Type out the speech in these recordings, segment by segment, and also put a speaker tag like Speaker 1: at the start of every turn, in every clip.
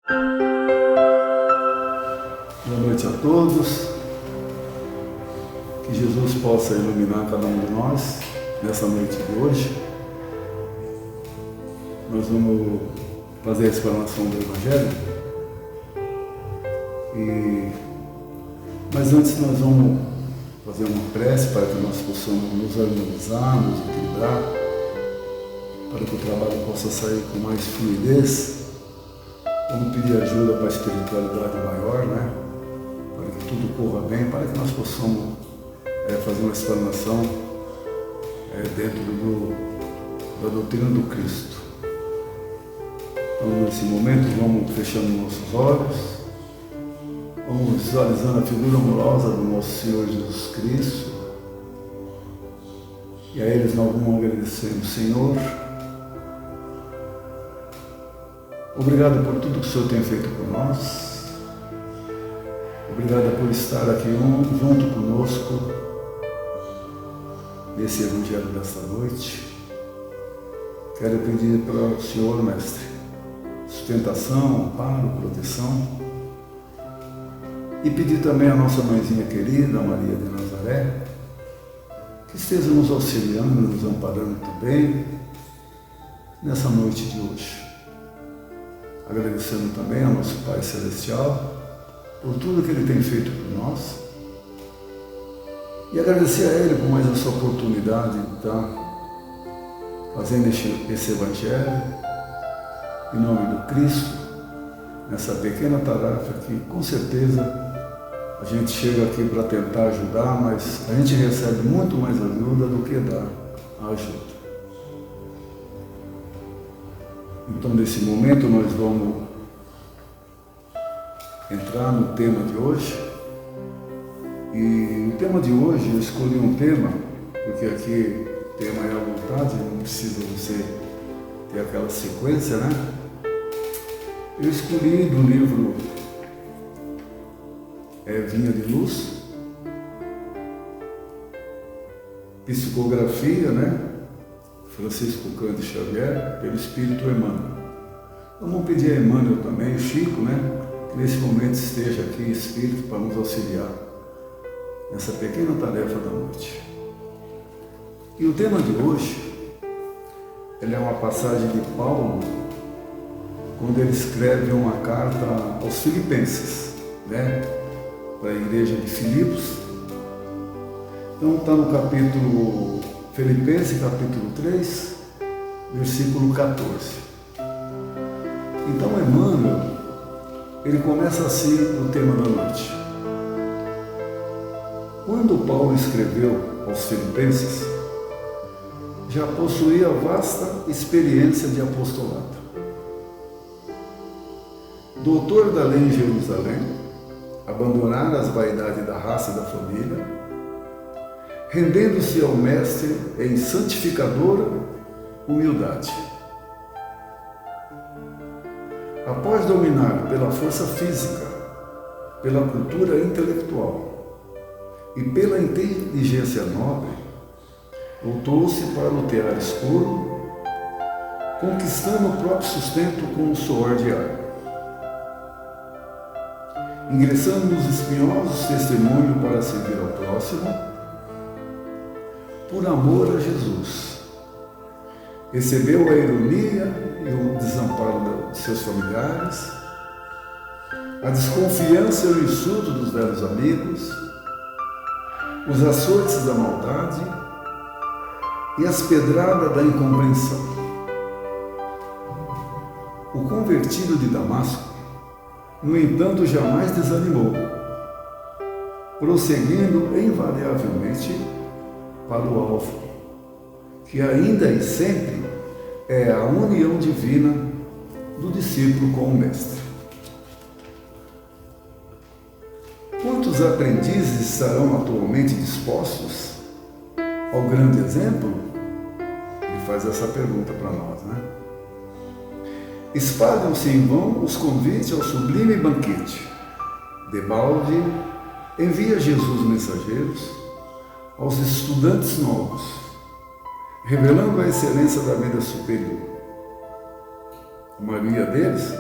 Speaker 1: Boa noite a todos. Que Jesus possa iluminar cada um de nós nessa noite de hoje. Nós vamos fazer a explanação do Evangelho. Mas antes nós vamos fazer uma prece para que nós possamos nos harmonizar, nos equilibrar, para que o trabalho possa sair com mais fluidez. Vamos pedir ajuda para a espiritualidade maior, né? Para que tudo corra bem, para que nós possamos fazer uma explanação dentro da doutrina do Cristo. Então, nesse momento, vamos fechando nossos olhos, vamos visualizando a figura amorosa do nosso Senhor Jesus Cristo, e a eles nós vamos agradecendo. Senhor, obrigado por tudo que o Senhor tem feito por nós, obrigado por estar aqui junto conosco nesse Evangelho desta noite. Quero pedir para o Senhor, Mestre, sustentação, amparo, proteção, e pedir também à nossa mãezinha querida, Maria de Nazaré, que esteja nos auxiliando, nos amparando também nessa noite de hoje. Agradecendo também ao nosso Pai Celestial por tudo que Ele tem feito por nós, e agradecer a Ele por mais essa oportunidade de estar fazendo esse Evangelho em nome do Cristo, nessa pequena tarefa que com certeza a gente chega aqui para tentar ajudar, mas a gente recebe muito mais ajuda do que dá a ajuda. Então, nesse momento, nós vamos entrar no tema de hoje. E o tema de hoje, eu escolhi um tema, porque aqui tema é à vontade, não precisa você ter aquela sequência, né? Eu escolhi do livro Vinha de Luz, Psicografia, né? Francisco Cândido Xavier, pelo Espírito Emmanuel. Vamos pedir a Emmanuel também, o Chico, né? Que nesse momento esteja aqui, Espírito, para nos auxiliar nessa pequena tarefa da noite. E o tema de hoje, ele é uma passagem de Paulo, quando ele escreve uma carta aos Filipenses, né? Para a igreja de Filipos. Então está no capítulo Filipenses, capítulo 3, versículo 14. Então Emmanuel, ele começa assim o tema da noite. Quando Paulo escreveu aos Filipenses, já possuía vasta experiência de apostolado. Doutor da lei em Jerusalém, abandonara as vaidades da raça e da família, rendendo-se ao Mestre em santificadora humildade. Após dominar pela força física, pela cultura intelectual e pela inteligência nobre, voltou-se para o tear escuro, conquistando o próprio sustento com o suor diário. Ingressando nos espinhosos testemunhos para servir ao próximo, por amor a Jesus. Recebeu a ironia e o desamparo de seus familiares, a desconfiança e o insulto dos velhos amigos, os açoites da maldade e as pedradas da incompreensão. O convertido de Damasco, no entanto, jamais desanimou, prosseguindo invariavelmente para o alvo, que ainda e sempre é a união divina do discípulo com o Mestre. Quantos aprendizes estarão atualmente dispostos ao grande exemplo? Ele faz essa pergunta para nós, né? Espalham-se em vão os convites ao sublime banquete. Debalde envia Jesus mensageiros aos estudantes novos, revelando a excelência da vida superior. A maioria deles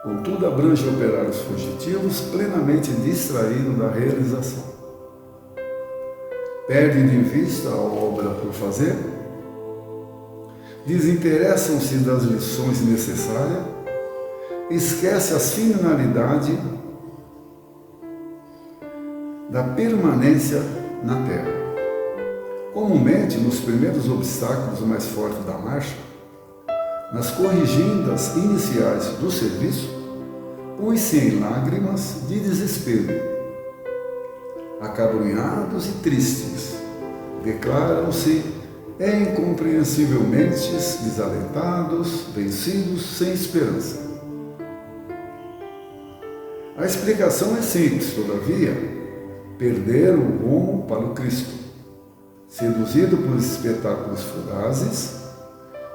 Speaker 1: Contudo, abrange operários fugitivos plenamente distraídos da realização. Perdem de vista a obra por fazer, desinteressam-se das lições necessárias, esquece a finalidade da permanência na Terra. Comumente, nos primeiros obstáculos mais fortes da marcha, nas corrigindas iniciais do serviço, põe-se em lágrimas de desespero. Acabrunhados e tristes, declaram-se incompreensivelmente desalentados, vencidos, sem esperança. A explicação é simples, todavia: perderam o rumo para o Cristo, seduzido por espetáculos fugazes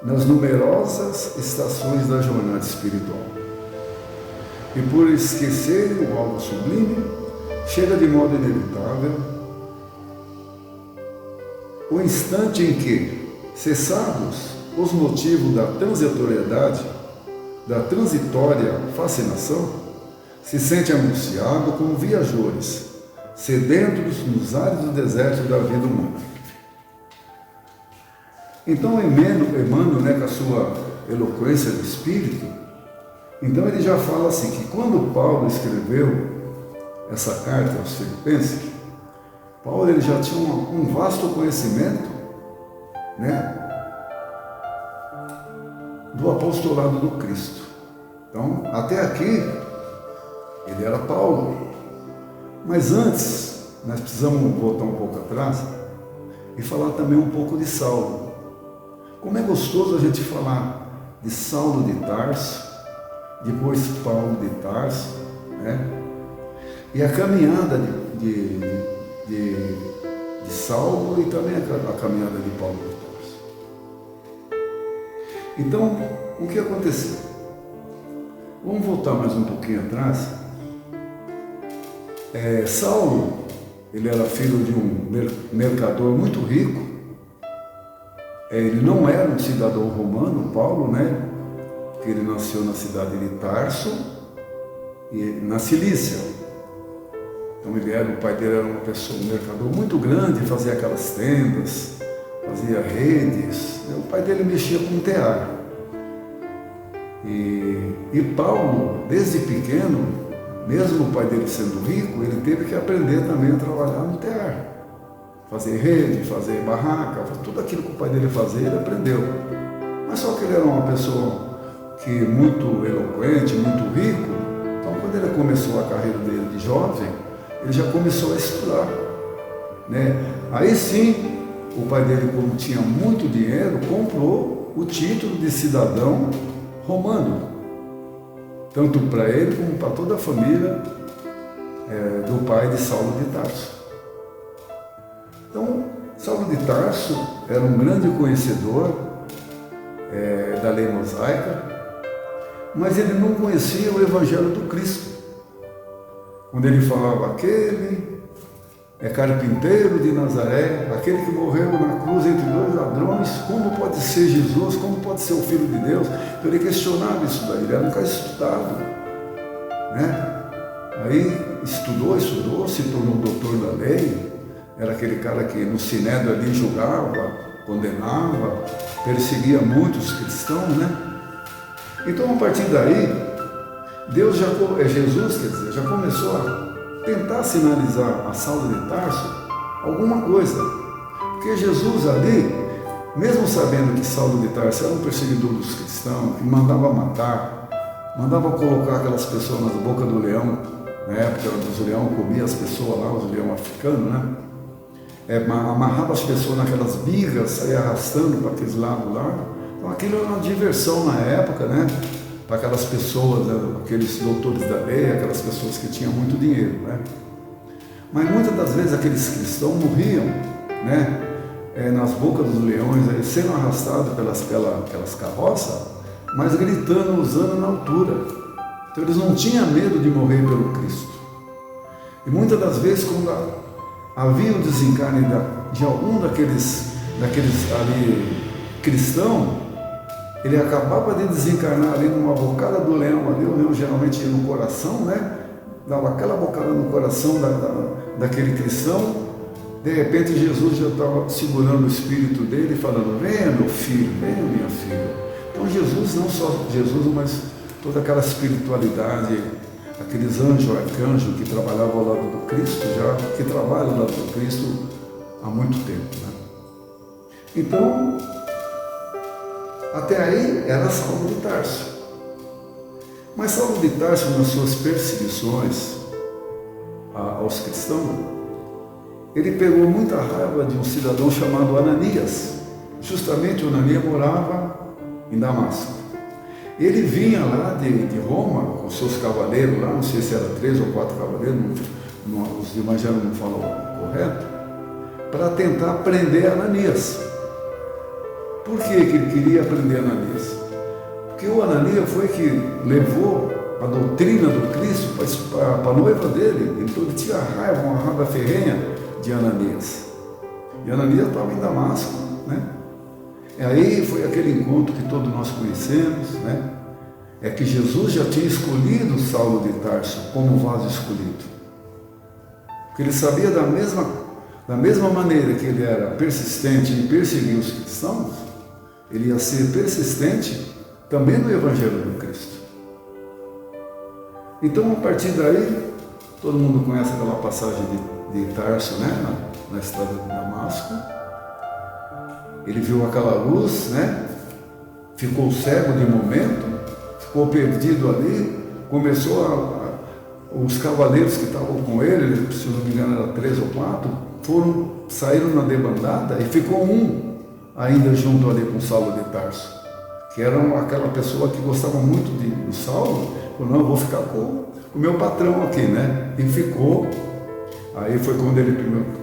Speaker 1: nas numerosas estações da jornada espiritual. E por esquecerem o algo sublime, chega de modo inevitável o instante em que, cessados os motivos da transitoriedade, da transitória fascinação, se sente anunciado como viajores, sedentos nos áridos desertos da vida humana. Então Emmanuel, com a sua eloquência do espírito, então ele já fala assim, que quando Paulo escreveu essa carta aos Filipenses, Paulo ele já tinha um vasto conhecimento, do apostolado do Cristo. Então, até aqui, ele era Paulo. Mas antes, nós precisamos voltar um pouco atrás e falar também um pouco de Saulo. Como é gostoso a gente falar de Saulo de Tarso, depois Paulo de Tarso, e a caminhada de Saulo e também a caminhada de Paulo de Tarso. Então, o que aconteceu? Vamos voltar mais um pouquinho atrás. Saulo, ele era filho de um mercador muito rico. Ele não era um cidadão romano, Paulo, porque ele nasceu na cidade de Tarso, e na Cilícia. Então o pai dele era um mercador muito grande, fazia aquelas tendas, fazia redes. O pai dele mexia com tear. E Paulo, desde pequeno, mesmo o pai dele sendo rico, ele teve que aprender também a trabalhar no tear. Fazer rede, fazer barraca, tudo aquilo que o pai dele fazia, ele aprendeu. Mas só que ele era uma pessoa muito eloquente, muito rico. Então, quando ele começou a carreira dele de jovem, ele já começou a estudar. Aí sim, o pai dele, como tinha muito dinheiro, comprou o título de cidadão romano. Tanto para ele como para toda a família do pai de Saulo de Tarso. Então, Saulo de Tarso era um grande conhecedor da lei mosaica, mas ele não conhecia o Evangelho do Cristo. Quando ele falava, aquele é carpinteiro de Nazaré, aquele que morreu na cruz entre dois ladrões, como pode ser Jesus, como pode ser o Filho de Deus? Então ele questionava isso daí, ele era um cara estudado. Aí estudou, se tornou doutor da lei. Era aquele cara que no Sinédrio ali julgava, condenava, perseguia muitos cristãos, Então, a partir daí, Jesus, já começou a tentar sinalizar a Saulo de Tarso alguma coisa. Porque Jesus ali, mesmo sabendo que Saulo de Tarso era um perseguidor dos cristãos, que mandava matar, mandava colocar aquelas pessoas na boca do leão, na época os leões comiam as pessoas lá, os leões africanos, amarrava as pessoas naquelas bigas, saía arrastando para aqueles lados lá. Então aquilo era uma diversão na época, para aquelas pessoas, aqueles doutores da lei, aquelas pessoas que tinham muito dinheiro, Mas muitas das vezes aqueles cristãos morriam, nas bocas dos leões, sendo arrastados pelas carroças, mas gritando, usando na altura. Então eles não tinham medo de morrer pelo Cristo. E muitas das vezes, quando havia o desencarne de algum daqueles ali cristãos, Ele acabava de desencarnar ali numa bocada do leão, ali o leão geralmente ia no coração, né? Dava aquela bocada no coração daquele cristão. De repente Jesus já estava segurando o espírito dele, falando: venha meu filho, venha minha filha. Então Jesus, não só Jesus, mas toda aquela espiritualidade, aqueles anjos, arcanjos que trabalhavam ao lado do Cristo, que trabalham ao lado do Cristo há muito tempo, né? Então, até aí era Saulo de Tarso. Mas Saulo de Tarso, nas suas perseguições aos cristãos, ele pegou muita raiva de um cidadão chamado Ananias. Justamente o Ananias morava em Damasco. Ele vinha lá de Roma com seus cavaleiros lá, não sei se era 3 ou 4 cavaleiros, os evangelhos não falam correto, para tentar prender Ananias. Por que ele queria prender Ananias? Porque o Ananias foi que levou a doutrina do Cristo para a noiva dele. Então ele tinha raiva, uma raiva ferrenha de Ananias. E Ananias estava em Damasco, né? E aí foi aquele encontro que todos nós conhecemos, né? É que Jesus já tinha escolhido Saulo de Tarso como vaso escolhido. Porque ele sabia da mesma maneira que ele era persistente em perseguir os cristãos, ele ia ser persistente também no Evangelho do Cristo. Então, a partir daí, todo mundo conhece aquela passagem de Tarso, né? Na estrada de Damasco. Ele viu aquela luz, né? Ficou cego de momento, ficou perdido ali, começou os cavaleiros que estavam com ele, se não me engano era 3 ou 4, saíram na debandada e ficou um ainda junto ali com Saulo de Tarso, que era aquela pessoa que gostava muito do Saulo. Falou: não, eu vou ficar com o meu patrão aqui, né? E ficou. Aí foi quando ele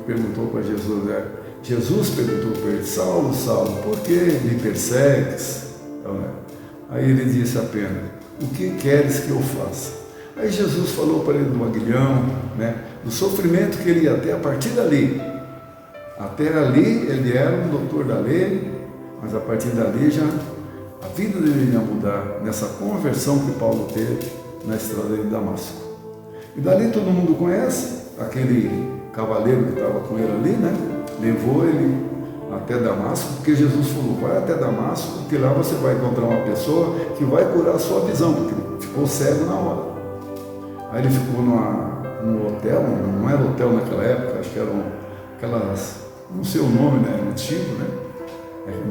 Speaker 1: perguntou para Jesus, né? Jesus perguntou para ele: Saulo, Saulo, por que me persegues? Então, né? Aí ele disse apenas: o que queres que eu faça? Aí Jesus falou para ele do aguilhão, né? Do sofrimento que ele ia ter a partir dali. Até ali ele era um doutor da lei, mas a partir dali já a vida dele ia mudar nessa conversão que Paulo teve na estrada de Damasco. E dali todo mundo conhece aquele cavaleiro que estava com ele ali, né? Levou ele até Damasco, porque Jesus falou: vai até Damasco, porque lá você vai encontrar uma pessoa que vai curar a sua visão, porque ele ficou cego na hora. Aí ele ficou num hotel, não era hotel naquela época, acho que eram aquelas, não sei o nome, né? Antigo, né?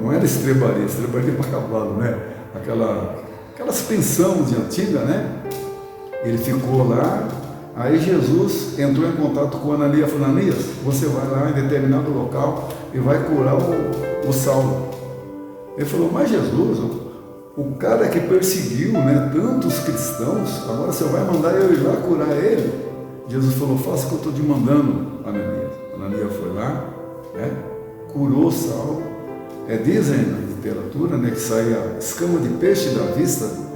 Speaker 1: Não era estrebaria para cavalo, né? Aquelas pensões antigas, né? Ele ficou lá. Aí Jesus entrou em contato com Ananias e falou: Ananias, você vai lá em determinado local e vai curar o Saulo. Ele falou: mas Jesus, o cara que perseguiu, né, tantos cristãos, agora você vai mandar eu ir lá curar ele? Jesus falou: faça o que eu estou te mandando, Ananias. Ananias foi lá, né, curou o Saulo. Dizem na literatura, né, que saía escama de peixe da vista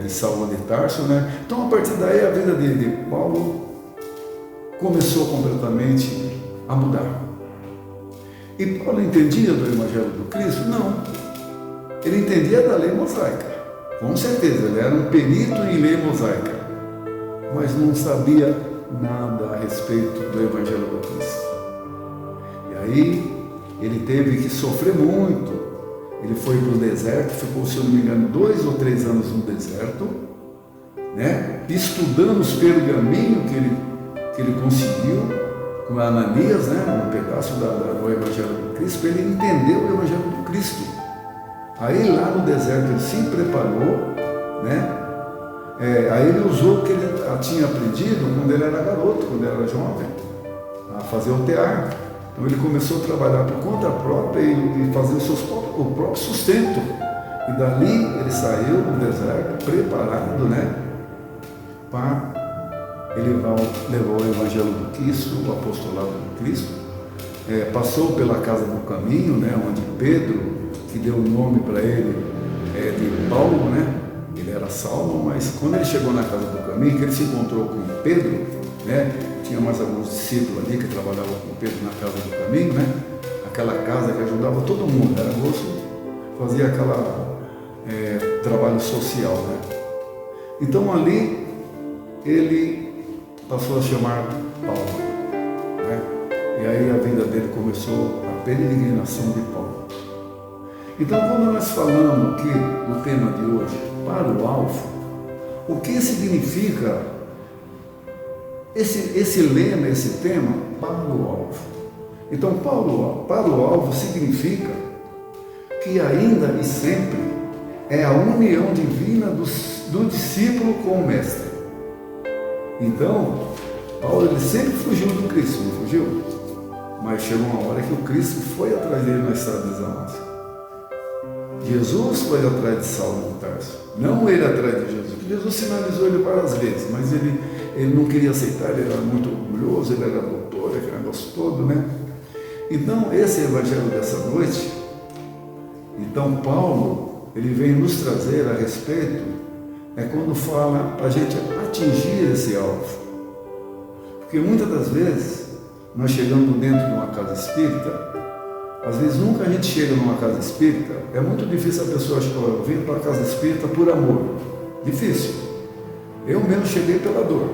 Speaker 1: de Saulo de Tarso, né? Então, a partir daí, a vida de Paulo começou completamente a mudar. E Paulo entendia do Evangelho do Cristo? Não. Ele entendia da lei mosaica, com certeza, ele era um perito em lei mosaica, mas não sabia nada a respeito do Evangelho do Cristo. E aí, ele teve que sofrer muito. Ele foi para o deserto, ficou, se eu não me engano, 2 ou 3 anos no deserto, né? Estudando os pergaminhos que ele conseguiu com Ananias, né? Um pedaço do Evangelho do Cristo, para ele entender o Evangelho do Cristo. Aí lá no deserto ele se preparou, né? Aí ele usou o que ele tinha aprendido quando ele era garoto, quando ele era jovem, a fazer o tear. Então ele começou a trabalhar por conta própria e fazer o próprio sustento. E dali ele saiu do deserto preparado, né? Ele levou o Evangelho do Cristo, o apostolado do Cristo. Passou pela casa do caminho, né? Onde Pedro, que deu o nome para ele de Paulo, né? Ele era Saulo, mas quando ele chegou na casa do caminho, que ele se encontrou com Pedro, né? Tinha mais alguns discípulos ali que trabalhavam com Pedro na casa do caminho, né? Aquela casa que ajudava todo mundo, era moço, fazia trabalho social, né? Então ali ele passou a chamar Paulo, né? E aí a vida dele começou a peregrinação de Paulo. Então, quando nós falamos aqui no tema de hoje, para o alvo, o que significa esse lema, esse tema, para o alvo? Então, para o alvo significa que ainda e sempre é a união divina do discípulo com o mestre. Então, Paulo ele sempre fugiu do Cristo, não fugiu? Mas chegou uma hora que o Cristo foi atrás dele na estrada de Damasco. Jesus foi atrás de Saulo de Tarso, não ele atrás de Jesus. Jesus sinalizou ele várias vezes, mas ele não queria aceitar, ele era muito orgulhoso, ele era doutor, aquele negócio todo, né? Então, esse evangelho dessa noite, então Paulo, ele vem nos trazer a respeito, quando fala para a gente atingir esse alvo. Porque muitas das vezes, nós chegamos dentro de uma casa espírita, às vezes nunca a gente chega numa casa espírita, é muito difícil a pessoa vir para a casa espírita por amor. Difícil. Eu mesmo cheguei pela dor.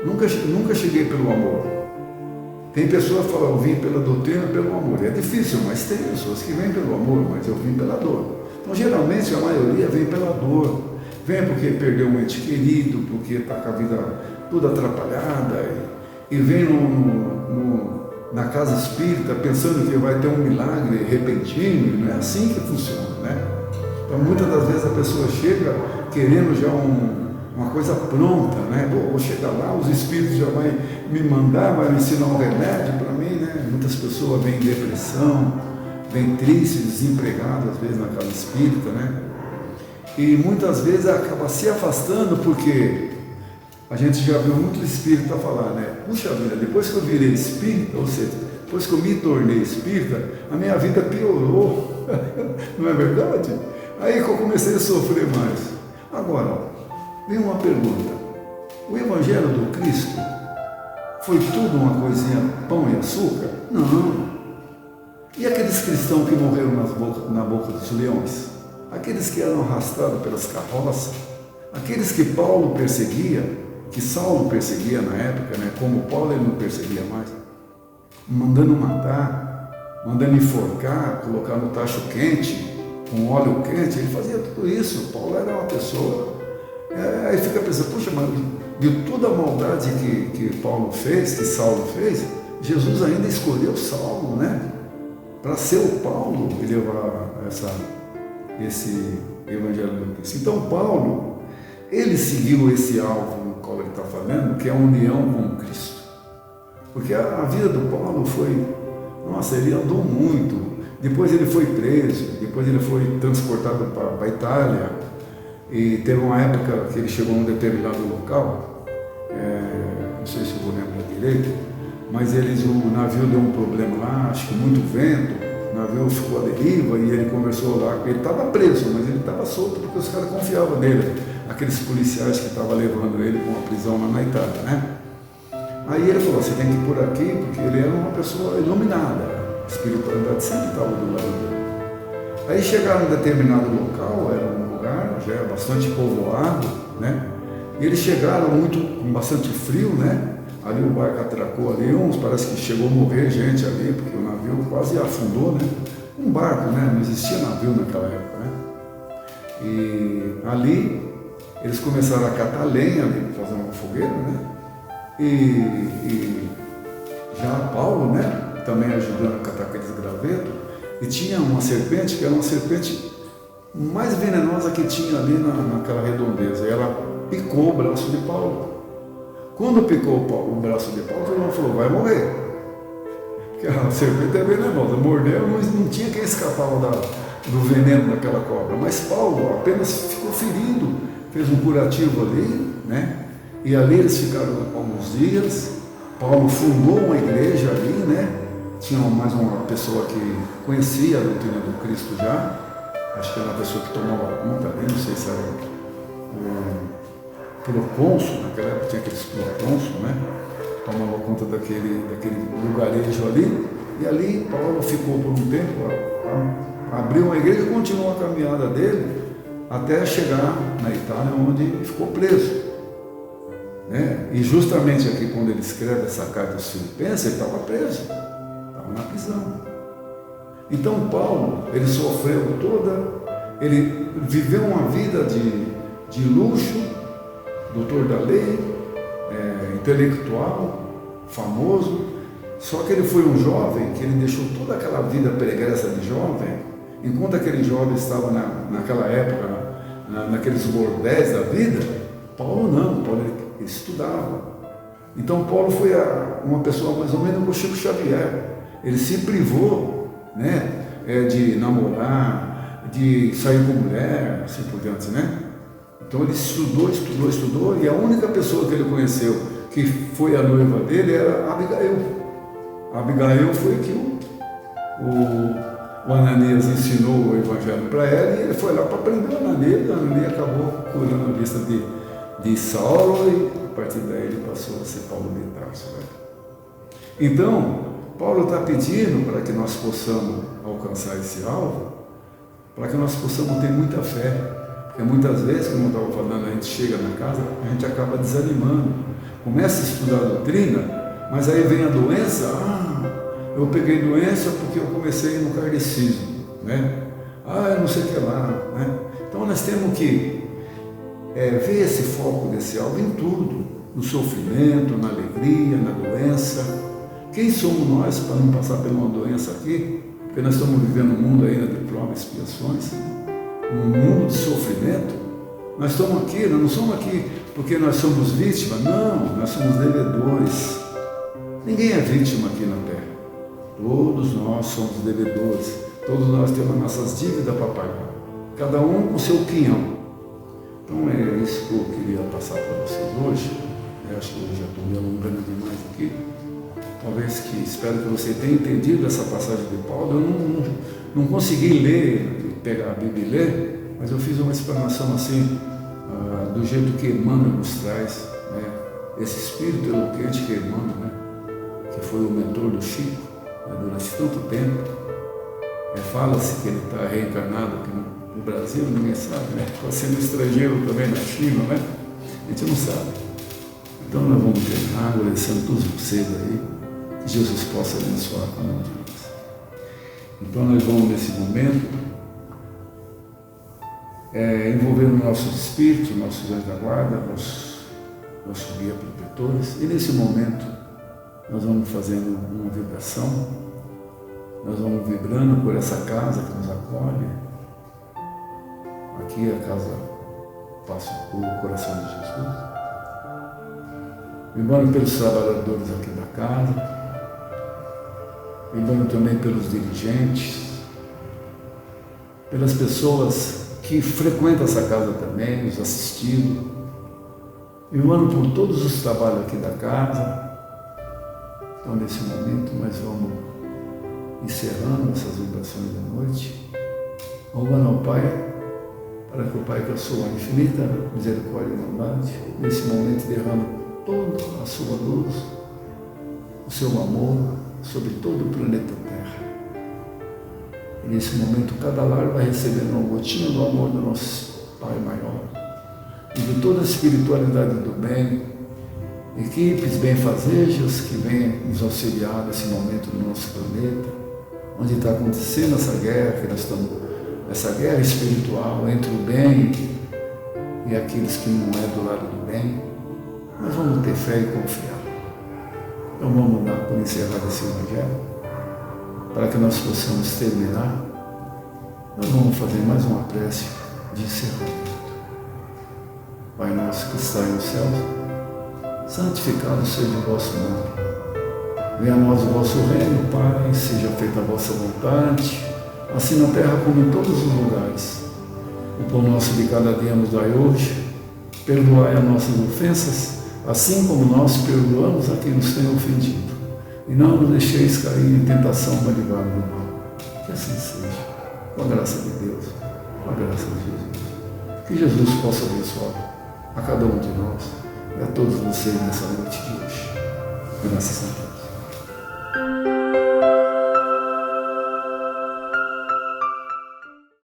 Speaker 1: Nunca cheguei pelo amor. Tem pessoas que falam, eu vim pela doutrina, pelo amor. É difícil, mas tem pessoas que vêm pelo amor, mas eu vim pela dor. Então, geralmente, a maioria vem pela dor. Vem porque perdeu um ente querido, porque está com a vida toda atrapalhada, e vem na casa espírita pensando que vai ter um milagre repentino, e não é assim que funciona, né? Então, muitas das vezes a pessoa chega querendo já uma coisa pronta, né? Vou chegar lá, os espíritos já vão me mandar, vai me ensinar um remédio para mim, né? Muitas pessoas vêm em depressão, vêm tristes, desempregadas, às vezes na casa espírita, né? E muitas vezes acaba se afastando porque a gente já viu muito espírita falar, né? Puxa vida, depois que eu virei espírita, ou seja, depois que eu me tornei espírita, a minha vida piorou. Não é verdade? Aí que eu comecei a sofrer mais. Agora, vem uma pergunta. O Evangelho do Cristo foi tudo uma coisinha pão e açúcar? Não. E aqueles cristãos que morreram na boca dos leões? Aqueles que eram arrastados pelas carroças? Aqueles que Paulo perseguia, que Saulo perseguia na época, né? Como Paulo ele não perseguia mais, mandando matar, mandando enforcar, colocar no tacho quente, com óleo quente, ele fazia tudo isso. Paulo era uma pessoa. Aí fica pensando, puxa, mas de toda a maldade que Paulo fez, que Saulo fez, Jesus ainda escolheu Saulo, né? Para ser o Paulo e levar esse Evangelho do Cristo. Então Paulo, ele seguiu esse alvo no qual ele está falando, que é a união com Cristo. Porque a vida do Paulo foi, nossa, ele andou muito. Depois ele foi preso, depois ele foi transportado para a Itália. E teve uma época que ele chegou a um determinado local, não sei se eu vou lembrar direito, mas o navio deu um problema lá, acho que muito vento, o navio ficou à deriva e ele conversou lá, ele estava preso, mas ele estava solto porque os caras confiavam nele, aqueles policiais que estavam levando ele para uma prisão lá na Itália, né? Aí ele falou, você tem que ir por aqui, porque ele era uma pessoa iluminada, a espiritualidade sempre estava do lado dele. Aí chegaram em determinado local, era um lugar, já era bastante povoado, né? E eles chegaram com bastante frio, né? Ali o barco atracou ali, parece que chegou a morrer gente ali, porque o navio quase afundou, né? Um barco, né? Não existia navio naquela época, né? E ali eles começaram a catar lenha ali, fazer uma fogueira, né? E já Paulo, né? Também ajudando a catar aqueles gravetos, e tinha uma serpente, que era uma serpente mais venenosa que tinha ali naquela redondeza, e ela picou o braço de Paulo. Quando picou o braço de Paulo, todo mundo falou, vai morrer. Porque a serpente é venenosa, mordeu, mas não tinha quem escapava do veneno daquela cobra. Mas Paulo apenas ficou ferido, fez um curativo ali, né? E ali eles ficaram alguns dias. Paulo fundou uma igreja ali, né? Tinha mais uma pessoa que conhecia a doutrina do Cristo já, acho que era uma pessoa que tomava conta ali, não sei se era o procônsul, naquela época tinha aqueles procônsul, né? Tomava conta daquele lugarejo ali, e ali Paulo ficou por um tempo abriu uma igreja e continuou a caminhada dele até chegar na Itália, onde ele ficou preso. Né? E justamente aqui, quando ele escreve essa carta aos Filipenses, ele estava preso, estava na prisão. Então Paulo, ele sofreu ele viveu uma vida de luxo, doutor da lei, intelectual, famoso, só que ele foi um jovem que ele deixou toda aquela vida pregressa de jovem, enquanto aquele jovem estava naquela época, naqueles bordéis da vida. Paulo não, Paulo ele estudava. Então Paulo foi uma pessoa mais ou menos como Chico Xavier. Ele se privou, né, de namorar, de sair com mulher, assim por diante, né? Então ele estudou, e a única pessoa que ele conheceu que foi a noiva dele era Abigail. Abigail foi que o Ananias ensinou o evangelho para ela, e ele foi lá para aprender o Ananias. O Ananias acabou curando a vista de Saulo, e a partir daí ele passou a ser Paulo de Tarso. Então, Paulo está pedindo para que nós possamos alcançar esse alvo, para que nós possamos ter muita fé. Porque muitas vezes, como eu estava falando, a gente chega na casa, a gente acaba desanimando. Começa a estudar a doutrina, mas aí vem a doença. Eu peguei doença porque eu comecei no kardecismo, né? Eu não sei o que lá, né? Então nós temos que ver esse foco desse alvo em tudo, no sofrimento, na alegria, na doença. Quem somos nós para não passar por uma doença aqui? Porque nós estamos vivendo um mundo ainda de provas e expiações, um mundo de sofrimento. Nós estamos aqui, nós não somos aqui porque nós somos vítimas, não, nós somos devedores. Ninguém é vítima aqui na terra. Todos nós somos devedores, todos nós temos nossas dívidas para pagar, cada um com seu quinhão. Então é isso que eu queria passar para vocês hoje. Eu acho que eu já estou me alongando demais aqui. Talvez que espero que você tenha entendido essa passagem de Paulo. Eu não consegui ler, pegar a Bíblia e ler, mas eu fiz uma explanação assim, do jeito que Emmanuel nos traz, né? Esse espírito eloquente que Emmanuel, né? Que foi o mentor do Chico, né? Durante tanto tempo. Fala-se que ele está reencarnado aqui no Brasil, ninguém sabe, né? Está sendo estrangeiro também na China, né? A gente não sabe. Então nós vamos terminar agradecendo todos vocês aí, que Jesus possa abençoar cada um de nós. Então nós vamos nesse momento envolver os nossos espíritos, nossos anjos da guarda, nossos guia protetores, e nesse momento nós vamos fazendo uma vibração, nós vamos vibrando por essa casa que nos acolhe. Aqui é a casa Passo do Coração de Jesus. Vibrando pelos trabalhadores aqui da casa, vibrando também pelos dirigentes, pelas pessoas que frequentam essa casa também, nos assistindo, vibrando por todos os trabalhos aqui da casa. Então, nesse momento, nós vamos encerrando essas vibrações da noite, roubando ao Pai, para que o Pai, que é a sua infinita misericórdia e bondade, nesse momento derrame toda a sua luz, o seu amor sobre todo o planeta Terra. E nesse momento, cada lar vai recebendo uma gotinha do amor do nosso Pai maior e de toda a espiritualidade do bem, equipes benfazejas que venham nos auxiliar nesse momento no nosso planeta, onde está acontecendo essa guerra, que nós estamos, essa guerra espiritual entre o bem e aqueles que não é do lado do bem. Nós vamos ter fé e confiar. Então vamos dar por encerrar esse evangelho, para que nós possamos terminar. Nós vamos fazer mais uma prece de encerramento. Pai nosso que está nos céus, santificado seja o vosso nome. Venha a nós o vosso reino, Pai, seja feita a vossa vontade, assim na terra como em todos os lugares. O pão nosso de cada dia nos dai hoje, perdoai as nossas ofensas, assim como nós perdoamos a quem nos tem ofendido. E não nos deixeis cair em tentação, mas livrai-nos do mal. Que assim seja, com a graça de Deus, com a graça de Jesus. Que Jesus possa abençoar a cada um de nós e a todos vocês nessa noite de hoje. Graças a Deus.